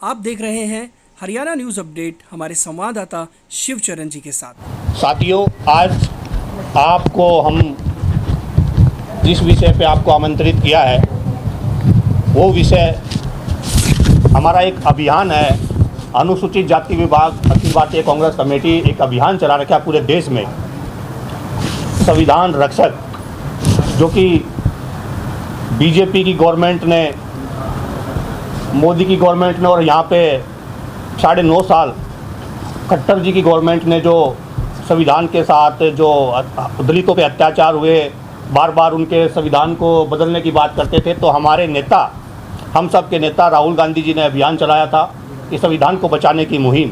आप देख रहे हैं हरियाणा न्यूज़ अपडेट हमारे संवाददाता शिवचरण जी के साथ। साथियों, आज आपको हम जिस विषय पे आपको आमंत्रित किया है वो विषय हमारा एक अभियान है। अनुसूचित जाति विभाग अखिल भारतीय कांग्रेस कमेटी एक अभियान चला रखा है पूरे देश में, संविधान रक्षक, जो कि बीजेपी की गवर्नमेंट ने, मोदी की गवर्नमेंट ने और यहाँ पे 9.5 साल खट्टर जी की गवर्नमेंट ने जो संविधान के साथ जो दलितों पे अत्याचार हुए, बार बार उनके संविधान को बदलने की बात करते थे, तो हमारे नेता, हम सब के नेता राहुल गांधी जी ने अभियान चलाया था कि संविधान को बचाने की मुहिम,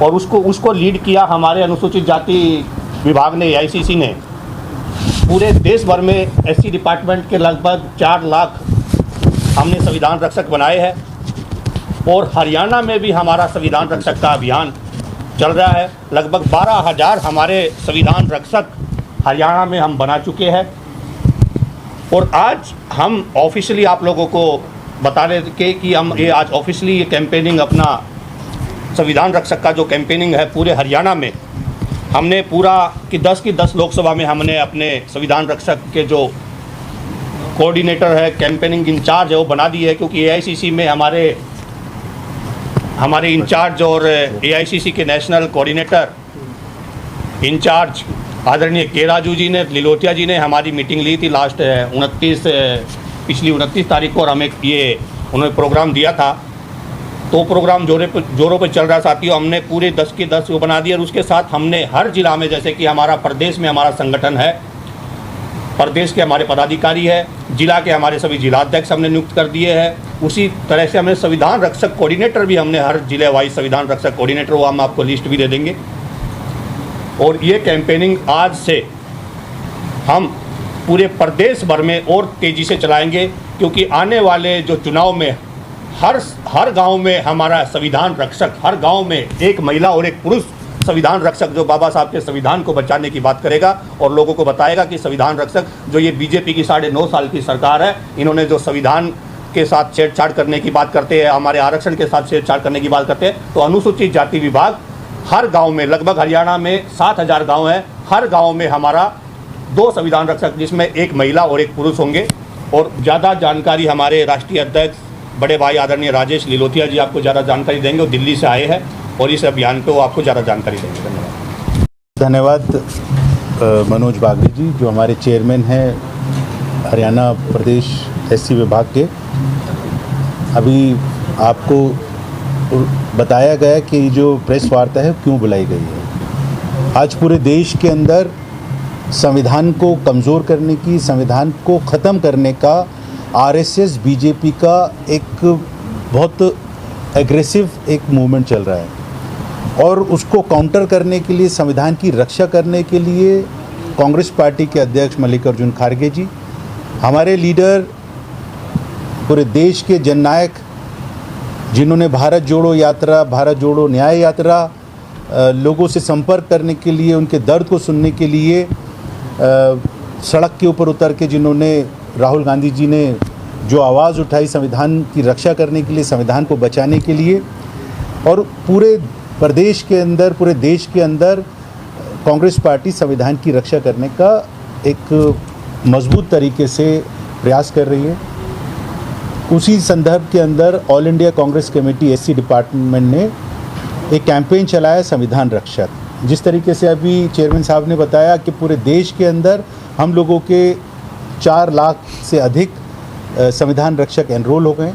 और उसको लीड किया हमारे अनुसूचित जाति विभाग ने, एआईसीसी ने। पूरे देश भर में एससी डिपार्टमेंट के लगभग 4 लाख हमने संविधान रक्षक बनाए हैं, और हरियाणा में भी हमारा संविधान रक्षक का अभियान चल रहा है। लगभग 12,000 हमारे संविधान रक्षक हरियाणा में हम बना चुके हैं। और आज हम ऑफिशियली आप लोगों को बता रहे थे कि हम ये आज ऑफिशियली ये कैंपेनिंग, अपना संविधान रक्षक का जो कैंपेनिंग है पूरे हरियाणा में, हमने पूरा कि 10 लोकसभा में हमने अपने संविधान रक्षक के जो कोऑर्डिनेटर है, कैंपेनिंग इंचार्ज है, वो बना दी है। क्योंकि एआईसीसी में हमारे इंचार्ज और एआईसीसी के नेशनल कोऑर्डिनेटर इंचार्ज आदरणीय के राजू जी ने, लिलोटिया जी ने हमारी मीटिंग ली थी लास्ट पिछली 29 तारीख को, और हमें ये उन्होंने प्रोग्राम दिया था। तो प्रोग्राम जोरों पे चल रहा साथियों। हमने पूरे 10 के 10 को बना दिया, और उसके साथ हमने हर जिला में, जैसे कि हमारा प्रदेश में हमारा संगठन है, प्रदेश के हमारे पदाधिकारी है, जिला के हमारे सभी जिलाध्यक्ष हमने नियुक्त कर दिए हैं। उसी तरह से हमने संविधान रक्षक कोऑर्डिनेटर भी हमने हर जिले वाइज संविधान रक्षक कोऑर्डिनेटर, वो हम आपको लिस्ट भी दे देंगे। और ये कैंपेनिंग आज से हम पूरे प्रदेश भर में और तेज़ी से चलाएंगे, क्योंकि आने वाले जो चुनाव में हर गांव में हमारा संविधान रक्षक, हर गांव में एक महिला और एक पुरुष संविधान रक्षक जो बाबा साहब के संविधान को बचाने की बात करेगा और लोगों को बताएगा कि संविधान रक्षक जो ये बीजेपी की 9.5 साल की सरकार है, इन्होंने जो संविधान के साथ छेड़छाड़ करने की बात करते हैं, हमारे आरक्षण के साथ छेड़छाड़ करने की बात करते हैं, तो अनुसूचित जाति विभाग हर गाँव में, लगभग हरियाणा में 7,000 गाँव हैं, हर गाँव में हमारा 2 संविधान रक्षक, जिसमें एक महिला और एक पुरुष होंगे। और ज़्यादा जानकारी हमारे राष्ट्रीय अध्यक्ष बड़े भाई आदरणीय राजेश लिलोथिया जी आपको ज़्यादा जानकारी देंगे, वो दिल्ली से आए हैं और इस अभियान पे वो आपको ज़्यादा जानकारी देंगे। धन्यवाद मनोज बागड़ी जी, जो हमारे चेयरमैन हैं हरियाणा प्रदेश एससी विभाग के। अभी आपको बताया गया कि जो प्रेस वार्ता है क्यों बुलाई गई है। आज पूरे देश के अंदर संविधान को कमज़ोर करने की, संविधान को ख़त्म करने का आरएसएस बीजेपी का एक बहुत एग्रेसिव एक मूवमेंट चल रहा है, और उसको काउंटर करने के लिए, संविधान की रक्षा करने के लिए कांग्रेस पार्टी के अध्यक्ष मल्लिकार्जुन खड़गे जी, हमारे लीडर, पूरे देश के जननायक, जिन्होंने भारत जोड़ो यात्रा, भारत जोड़ो न्याय यात्रा, लोगों से संपर्क करने के लिए, उनके दर्द को सुनने के लिए सड़क के ऊपर उतर के, जिन्होंने, राहुल गांधी जी ने जो आवाज़ उठाई संविधान की रक्षा करने के लिए, संविधान को बचाने के लिए, और पूरे प्रदेश के अंदर, पूरे देश के अंदर कांग्रेस पार्टी संविधान की रक्षा करने का एक मजबूत तरीके से प्रयास कर रही है। उसी संदर्भ के अंदर all India Congress committee SC department ने एक कैंपेन चलाया, संविधान रक्षक। जिस तरीके से अभी चेयरमैन साहब ने बताया कि पूरे देश के अंदर हम लोगों के 4 लाख से अधिक संविधान रक्षक एनरोल हो गए।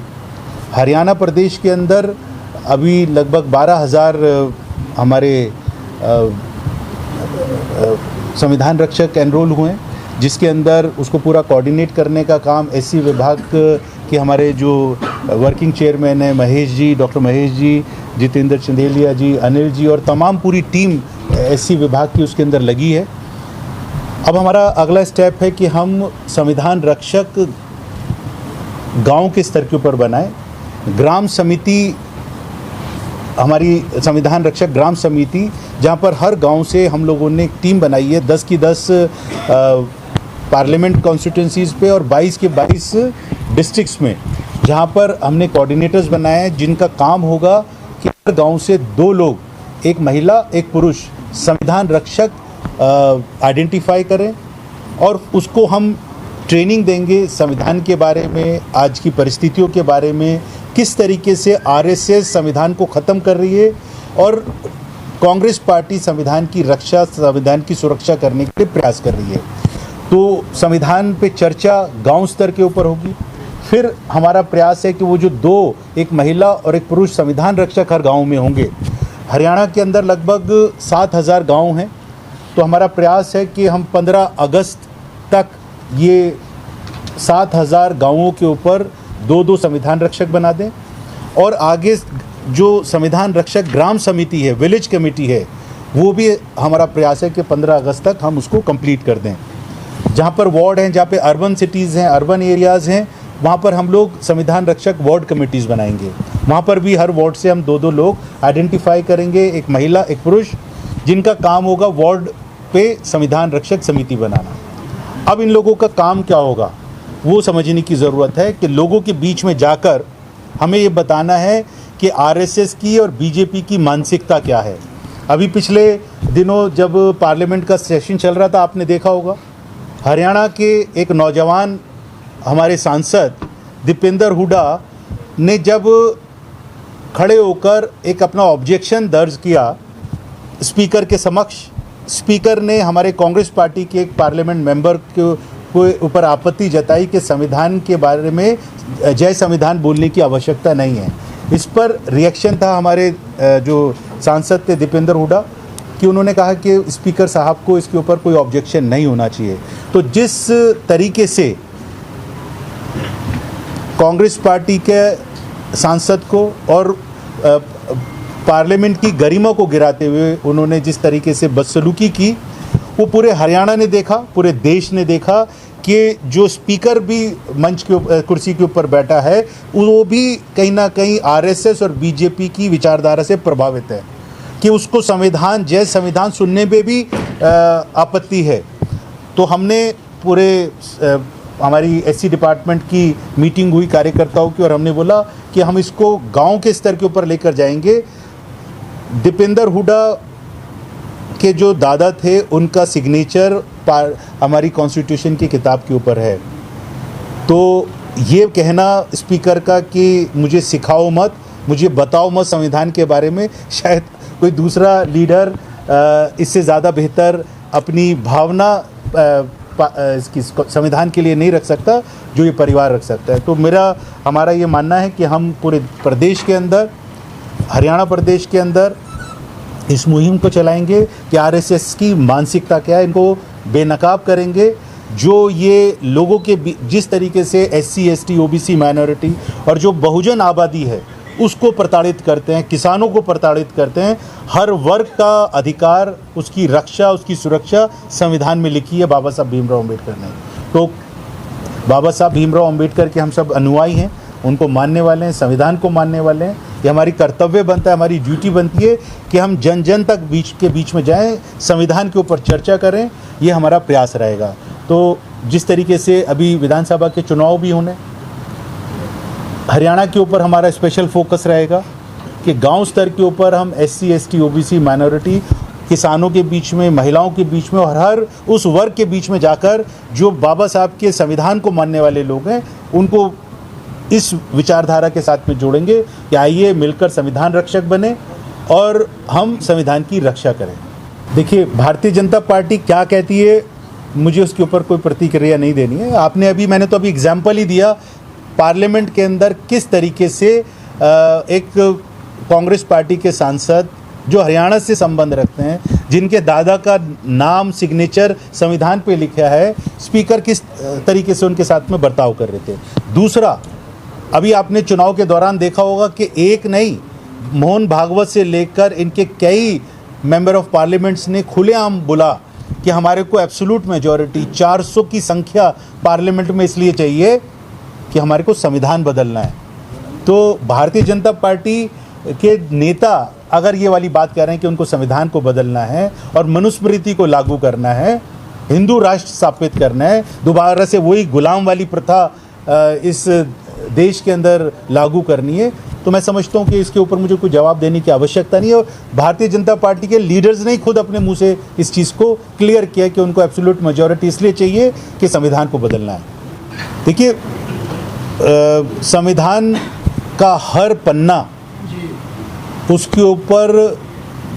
हरियाणा प्रदेश के अंदर अभी लगभग 12,000 हमारे संविधान रक्षक एनरोल हुए हैं, जिसके अंदर उसको पूरा कोऑर्डिनेट करने का काम एससी विभाग के हमारे जो वर्किंग चेयरमैन हैं, महेश जी, डॉक्टर महेश जी, जितेंद्र चंदेलिया जी, अनिल जी, और तमाम पूरी टीम एससी विभाग की उसके अंदर लगी है। अब हमारा अगला स्टेप है कि हम संविधान रक्षक गांव के स्तर के ऊपर बनाएं। ग्राम समिति, हमारी संविधान रक्षक ग्राम समिति, जहां पर हर गांव से हम लोगों ने एक टीम बनाई है, 10 की 10 पार्लियामेंट कॉन्स्टिट्यूंसीज़ पे और 22 के 22 डिस्ट्रिक्ट्स में जहाँ पर हमने कोऑर्डिनेटर्स बनाए हैं जिनका काम होगा कि हर गांव से 2 लोग, एक महिला एक पुरुष, संविधान रक्षक आइडेंटिफाई करें और उसको हम ट्रेनिंग देंगे संविधान के बारे में, आज की परिस्थितियों के बारे में, किस तरीके से आरएसएस संविधान को ख़त्म कर रही है और कांग्रेस पार्टी संविधान की रक्षा, संविधान की सुरक्षा करने के लिए प्रयास कर रही है। तो संविधान पे चर्चा गांव स्तर के ऊपर होगी। फिर हमारा प्रयास है कि वो जो 2, एक महिला और एक पुरुष संविधान रक्षक हर गांव में होंगे। हरियाणा के अंदर लगभग 7,000 गांव हैं, तो हमारा प्रयास है कि हम 15 अगस्त तक ये 7,000 गांवों के ऊपर 2-2 संविधान रक्षक बना दें और आगे जो संविधान रक्षक ग्राम समिति है, विलेज कमेटी है, वो भी हमारा प्रयास है कि 15 अगस्त तक हम उसको कंप्लीट कर दें। जहाँ पर वार्ड हैं, जहाँ पे अर्बन सिटीज़ हैं, अर्बन एरियाज़ हैं, वहाँ पर हम लोग संविधान रक्षक वार्ड कमेटीज़ बनाएंगे। वहाँ पर भी हर वार्ड से हम 2-2 लोग आइडेंटिफाई करेंगे, एक महिला एक पुरुष, जिनका काम होगा वार्ड पे संविधान रक्षक समिति बनाना। अब इन लोगों का काम क्या होगा वो समझने की ज़रूरत है कि लोगों के बीच में जाकर हमें ये बताना है कि आरएसएस की और बीजेपी की मानसिकता क्या है। अभी पिछले दिनों जब पार्लियामेंट का सेशन चल रहा था, आपने देखा होगा हरियाणा के एक नौजवान हमारे सांसद दीपेंद्र हुड्डा ने जब खड़े होकर एक अपना ऑब्जेक्शन दर्ज किया स्पीकर के समक्ष, स्पीकर ने हमारे कांग्रेस पार्टी के एक पार्लियामेंट मेंबर के ऊपर आपत्ति जताई कि संविधान के बारे में जय संविधान बोलने की आवश्यकता नहीं है। इस पर रिएक्शन था हमारे जो सांसद थे दीपेंद्र हुड्डा कि उन्होंने कहा कि स्पीकर साहब को इसके ऊपर कोई ऑब्जेक्शन नहीं होना चाहिए। तो जिस तरीके से कांग्रेस पार्टी के सांसद को और पार्लियामेंट की गरिमा को गिराते हुए उन्होंने जिस तरीके से बदसलूकी की, वो पूरे हरियाणा ने देखा, पूरे देश ने देखा कि जो स्पीकर भी मंच के कुर्सी के ऊपर बैठा है वो भी कहीं ना कहीं आरएसएस और बीजेपी की विचारधारा से प्रभावित है, कि उसको संविधान, जय संविधान सुनने पे भी आपत्ति है। तो हमने पूरे हमारी एससी डिपार्टमेंट की मीटिंग हुई कार्यकर्ताओं की और हमने बोला कि हम इसको गांव के स्तर के ऊपर लेकर जाएंगे। दीपेंद्र हुड्डा के जो दादा थे उनका सिग्नेचर हमारी कॉन्स्टिट्यूशन की किताब के ऊपर है। तो ये कहना स्पीकर का कि मुझे सिखाओ मत, मुझे बताओ मत संविधान के बारे में, शायद कोई दूसरा लीडर इससे ज़्यादा बेहतर अपनी भावना इसकी संविधान के लिए नहीं रख सकता जो ये परिवार रख सकता है। तो हमारा ये मानना है कि हम पूरे प्रदेश के अंदर, हरियाणा प्रदेश के अंदर इस मुहिम को चलाएंगे कि आरएसएस की मानसिकता क्या है, इनको बेनकाब करेंगे। जो ये लोगों के जिस तरीके से एससी, एसटी, ओबीसी माइनॉरिटी और जो बहुजन आबादी है उसको प्रताड़ित करते हैं, किसानों को प्रताड़ित करते हैं, हर वर्ग का अधिकार, उसकी रक्षा, उसकी सुरक्षा संविधान में लिखी है बाबा साहब भीमराव अम्बेडकर ने। तो बाबा साहब भीमराव अम्बेडकर के हम सब अनुयायी हैं, उनको मानने वाले हैं, संविधान को मानने वाले हैं। ये हमारी कर्तव्य बनता है, हमारी ड्यूटी बनती है कि हम जन जन तक बीच में जाएं, संविधान के ऊपर चर्चा करें, ये हमारा प्रयास रहेगा। तो जिस तरीके से अभी विधानसभा के चुनाव भी होने, हरियाणा के ऊपर हमारा स्पेशल फोकस रहेगा कि गांव स्तर के ऊपर हम एससी, एसटी, ओबीसी माइनॉरिटी, किसानों के बीच में, महिलाओं के बीच में और हर उस वर्ग के बीच में जाकर जो बाबा साहब के संविधान को मानने वाले लोग हैं उनको इस विचारधारा के साथ में जोड़ेंगे कि आइए मिलकर संविधान रक्षक बने और हम संविधान की रक्षा करें। देखिए, भारतीय जनता पार्टी क्या कहती है मुझे उसके ऊपर कोई प्रतिक्रिया नहीं देनी है। मैंने तो अभी एग्जाम्पल ही दिया पार्लियामेंट के अंदर किस तरीके से एक कांग्रेस पार्टी के सांसद जो हरियाणा से संबंध रखते हैं, जिनके दादा का नाम, सिग्नेचर संविधान पे लिखा है, स्पीकर किस तरीके से उनके साथ में बर्ताव कर रहे थे। दूसरा, अभी आपने चुनाव के दौरान देखा होगा कि एक नहीं, मोहन भागवत से लेकर इनके कई मेंबर ऑफ पार्लियामेंट्स ने खुलेआम बोला कि हमारे को एब्सोल्यूट मेजॉरिटी 400 की संख्या पार्लियामेंट में इसलिए चाहिए कि हमारे को संविधान बदलना है। तो भारतीय जनता पार्टी के नेता अगर ये वाली बात कह रहे हैं कि उनको संविधान को बदलना है और मनुस्मृति को लागू करना है, हिंदू राष्ट्र स्थापित करना है, दोबारा से वही गुलाम वाली प्रथा इस देश के अंदर लागू करनी है। तो मैं समझता हूँ कि इसके ऊपर मुझे कोई जवाब देने की आवश्यकता नहीं है, और भारतीय जनता पार्टी के लीडर्स ने खुद अपने मुंह से इस चीज़ को क्लियर किया कि उनको एब्सोल्यूट मेजॉरिटी इसलिए चाहिए कि संविधान को बदलना है। देखिए, संविधान का हर पन्ना, उसके ऊपर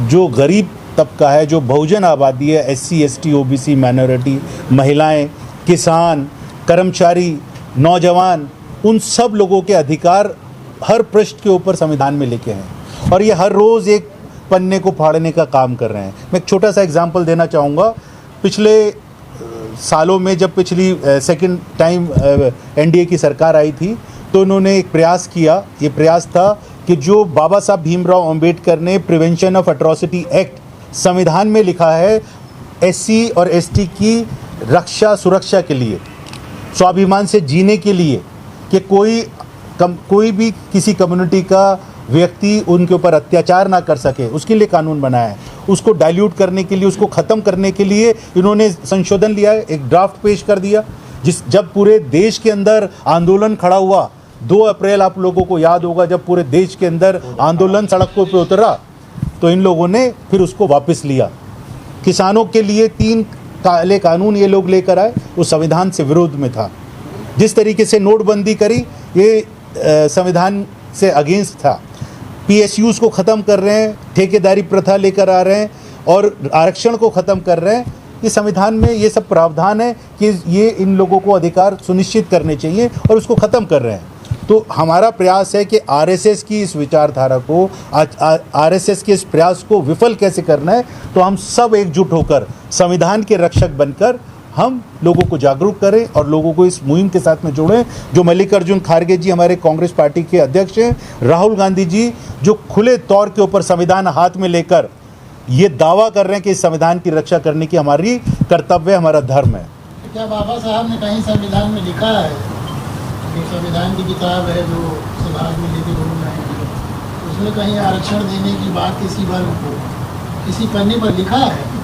जो गरीब तबका है, जो बहुजन आबादी है, SC ST OBC माइनॉरिटी, महिलाएं, किसान, कर्मचारी, नौजवान, उन सब लोगों के अधिकार हर पृष्ठ के ऊपर संविधान में लिखे हैं, और ये हर रोज़ एक पन्ने को फाड़ने का काम कर रहे हैं। मैं एक छोटा सा एग्जांपल देना चाहूँगा। पिछले सालों में जब पिछली सेकंड टाइम NDA की सरकार आई थी, तो उन्होंने एक प्रयास किया। ये प्रयास था कि जो बाबा साहब भीमराव अंबेडकर ने प्रिवेंशन ऑफ एट्रॉसिटी एक्ट संविधान में लिखा है, SC और ST की रक्षा सुरक्षा के लिए, स्वाभिमान से जीने के लिए, कि कोई भी किसी कम्युनिटी का व्यक्ति उनके ऊपर अत्याचार ना कर सके, उसके लिए कानून बनाया है। उसको डाइल्यूट करने के लिए, उसको ख़त्म करने के लिए इन्होंने संशोधन लिया है, एक ड्राफ्ट पेश कर दिया। जब पूरे देश के अंदर आंदोलन खड़ा हुआ, 2 अप्रैल आप लोगों को याद होगा, जब पूरे देश के अंदर आंदोलन सड़कों पर उतरा, तो इन लोगों ने फिर उसको वापस लिया। किसानों के लिए 3 काले कानून ये लोग लेकर आए, वो संविधान से विरोध में था। जिस तरीके से नोटबंदी करी, ये संविधान से अगेंस्ट था। PSUs को ख़त्म कर रहे हैं, ठेकेदारी प्रथा लेकर आ रहे हैं, और आरक्षण को ख़त्म कर रहे हैं। ये संविधान में ये सब प्रावधान है कि ये इन लोगों को अधिकार सुनिश्चित करने चाहिए, और उसको ख़त्म कर रहे हैं। तो हमारा प्रयास है कि RSS की इस विचारधारा को, RSS के इस प्रयास को विफल कैसे करना है। तो हम सब एकजुट होकर संविधान के रक्षक बनकर हम लोगों को जागरूक करें और लोगों को इस मुहिम के साथ में जोड़ें। जो मल्लिकार्जुन खड़गे जी हमारे कांग्रेस पार्टी के अध्यक्ष हैं, राहुल गांधी जी जो खुले तौर के ऊपर संविधान हाथ में लेकर ये दावा कर रहे हैं कि इस संविधान की रक्षा करने की हमारी कर्तव्य, हमारा धर्म है। क्या बाबा साहब ने कहीं संविधान में लिखा है, जो संविधान की किताब है जो समाज में लेके घूम रहे हैं, उसमें कहीं आरक्षण देने की बात किसी वर्ग को किसी पन्ने पर लिखा है?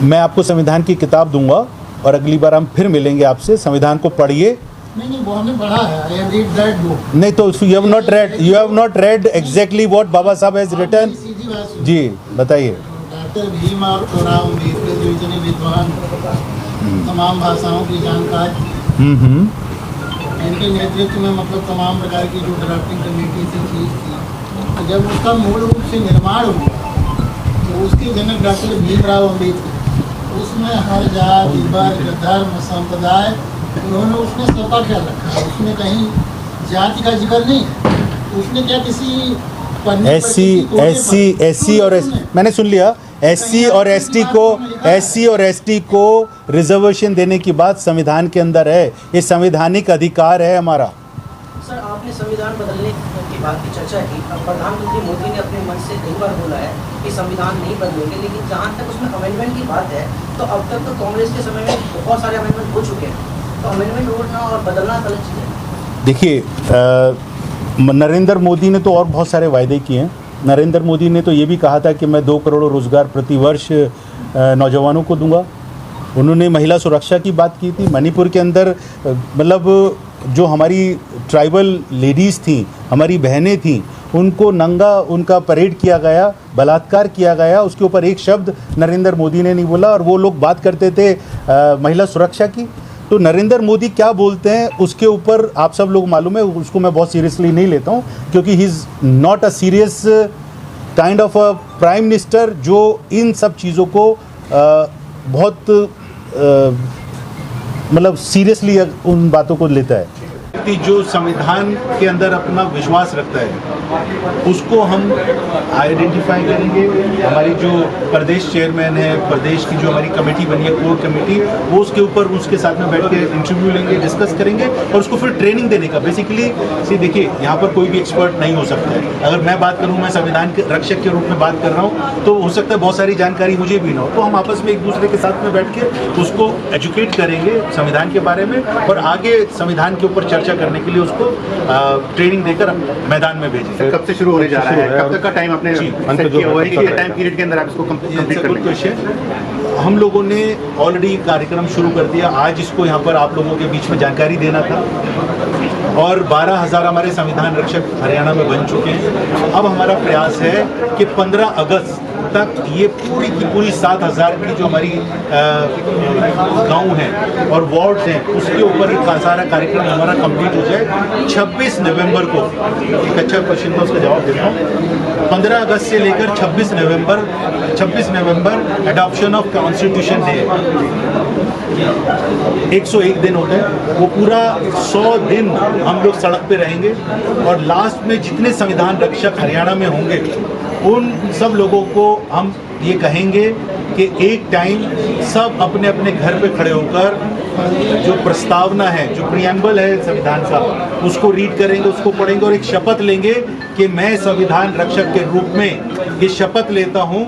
मैं आपको संविधान की किताब दूंगा, और अगली बार हम फिर मिलेंगे आपसे। संविधान को पढ़िए। नहीं, वो हमने पढ़ा है। I have read that book. नहीं तो you have not read exactly what बाबा साहब has written. सीधी बात सुनिए। जी बताइए। डॉक्टर भीम और राव अम्बेडकर जो इतने विद्वान, तमाम भाषाओं की जानकार, इनके नेतृत्व में मतलब तमाम प्रकार की जो ड्राफ्टिंग कमेटी से चीज़ थी, तो जब उसका मूल रूप से निर्माण हुआ, तो उसके जनक डॉक्टर भीमराव अम्बेडकर, उसमें हर जाति, वर्ग, धर्म, संप्रदाय, उन्होंने उसमें सबका ख्याल रखा है। उसमें कहीं जाति का जिक्र नहीं है। उसने क्या किसी पन्ने पर SC और मैंने सुन लिया, SC और ST को रिजर्वेशन देने की बात संविधान के अंदर है। ये संवैधानिक अधिकार है हमारा। सर, आपने संविधान बदलने की बात की चर्चा की। अब प्रधानमंत्री मोदी ने अपने मन से कई बार बोला है कि संविधान नहीं बदलेंगे, लेकिन जहाँ तक उसमें अमेंडमेंट की बात है, तो अब तक तो कांग्रेस के समय में बहुत सारे अमेंडमेंट हो चुके हैं, तो अमेंडमेंट रोकना और बदलना अलग चीज़ है। देखिए, नरेंद्र मोदी ने तो और बहुत सारे वायदे किए हैं। नरेंद्र मोदी ने तो ये भी कहा था कि मैं 2 करोड़ रोज़गार प्रति वर्ष नौजवानों को दूंगा। उन्होंने महिला सुरक्षा की बात की थी। मणिपुर के अंदर मतलब जो हमारी ट्राइबल लेडीज़ थी, हमारी बहनें थी, उनको नंगा उनका परेड किया गया, बलात्कार किया गया। उसके ऊपर एक शब्द नरेंद्र मोदी ने नहीं बोला, और वो लोग बात करते थे महिला सुरक्षा की। तो नरेंद्र मोदी क्या बोलते हैं उसके ऊपर आप सब लोग मालूम है, उसको मैं बहुत सीरियसली नहीं लेता हूँ, क्योंकि he is not a serious kind of a prime minister जो इन सब चीज़ों को बहुत मतलब सीरियसली उन बातों को लेता है। जो संविधान के अंदर अपना विश्वास रखता है उसको हम आइडेंटिफाई करेंगे। हमारी जो प्रदेश चेयरमैन है, प्रदेश की जो हमारी कमेटी बनी है, कोर कमेटी, वो उसके ऊपर उसके साथ में बैठ के इंटरव्यू लेंगे, डिस्कस करेंगे, और उसको फिर ट्रेनिंग देने का। बेसिकली देखिए, यहाँ पर कोई भी एक्सपर्ट नहीं हो सकता है। अगर मैं बात करूँ, मैं संविधान के रक्षक के रूप में बात कर रहा हूँ, तो हो सकता है बहुत सारी जानकारी मुझे भी ना हो। तो हम आपस में एक दूसरे के साथ में बैठ के उसको एजुकेट करेंगे संविधान के बारे में, और आगे संविधान के ऊपर चर्चा करने के लिए उसको ट्रेनिंग देकर मैदान में भेजेंगे। कब से शुरू होने जा रहा है? कब तक का टाइम आपने सेट किया हुआ है? कितने टाइम पीरियड के अंदर आप इसको कंप्लीट कर लेंगे? हम लोगों ने ऑलरेडी कार्यक्रम शुरू कर दिया। आज इसको यहाँ पर आप लोगों के बीच में जानकारी देना था। और 12,000 हमारे संविधान रक्षक हरियाणा में बन चुके हैं। अब हमारा प्रयास है कि 15 अगस्त तक ये पूरी की पूरी 7,000 की जो हमारी गांव हैं और वार्ड्स हैं उसके ऊपर का सारा कार्यक्रम हमारा कंप्लीट हो जाए। 26 नवंबर को, एक अच्छा क्वेश्चन था उसका जवाब देता हूँ, 15 अगस्त से लेकर 26 नवंबर एडॉप्शन ऑफ कॉन्स्टिट्यूशन डे, 101 दिन होते हैं, वो पूरा 100 दिन हम लोग सड़क पे रहेंगे और लास्ट में जितने संविधान रक्षक हरियाणा में होंगे उन सब लोगों को हम ये कहेंगे कि एक टाइम सब अपने अपने घर पे खड़े होकर जो प्रस्तावना है, जो प्रियम्बल है संविधान का, उसको रीड करेंगे, उसको पढ़ेंगे और एक शपथ लेंगे कि मैं संविधान रक्षक के रूप में ये शपथ लेता हूँ